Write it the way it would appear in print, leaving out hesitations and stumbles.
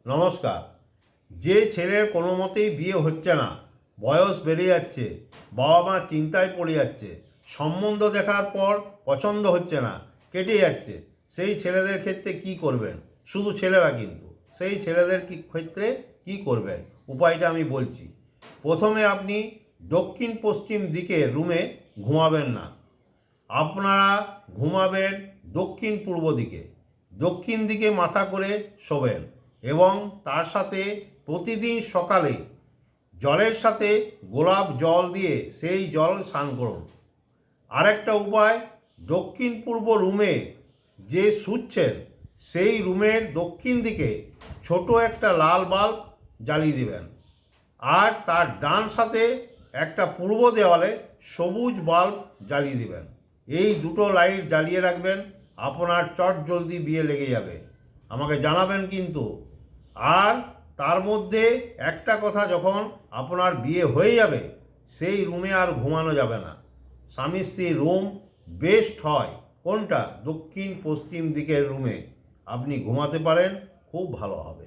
নমস্কার। যে ছেলের কোনো মতেই বিয়ে হচ্ছে না, বয়স বেড়ে যাচ্ছে, বাবা মা চিন্তায় পড়ে যাচ্ছে, সম্বন্ধ দেখার পর পছন্দ হচ্ছে না, কেটে যাচ্ছে, সেই ছেলেদের ক্ষেত্রে কি করবেন? শুধু ছেলেরা কিন্তু, সেই ছেলেদের ক্ষেত্রে কি করবেন উপায়টা আমি বলছি। প্রথমে আপনি দক্ষিণ পশ্চিম দিকে রুমে ঘুমাবেন না, আপনারা ঘুমাবেন দক্ষিণ পূর্ব দিকে। দক্ষিণ দিকে মাথা করে শোবেন এবং তার সাথে প্রতিদিন সকালে জলের সাথে গোলাপ জল দিয়ে সেই জল স্নান করুন। আরেকটা উপায়, দক্ষিণ পূর্ব রুমে যে শুচ্ছেন সেই রুমের দক্ষিণ দিকে ছোট একটা লাল বাল্ব জ্বালিয়ে দিবেন, আর তার ডান সাথে একটা পূর্ব দেওয়ালে সবুজ বাল্ব জ্বালিয়ে দিবেন। এই দুটো লাইট জ্বালিয়ে রাখবেন, আপনার চট জলদি বিয়ে লেগে যাবে। আমাকে জানাবেন কিন্তু। আর তার মধ্যে একটা কথা, যখন আপনার বিয়ে হয়ে যাবে সেই রুমে আর ঘুমানো যাবে না। স্বামী স্ত্রীর রুম বেস্ট হয় কোনটা? দক্ষিণ পশ্চিম দিকের রুমে আপনি ঘুমাতে পারেন, খুব ভালো হবে।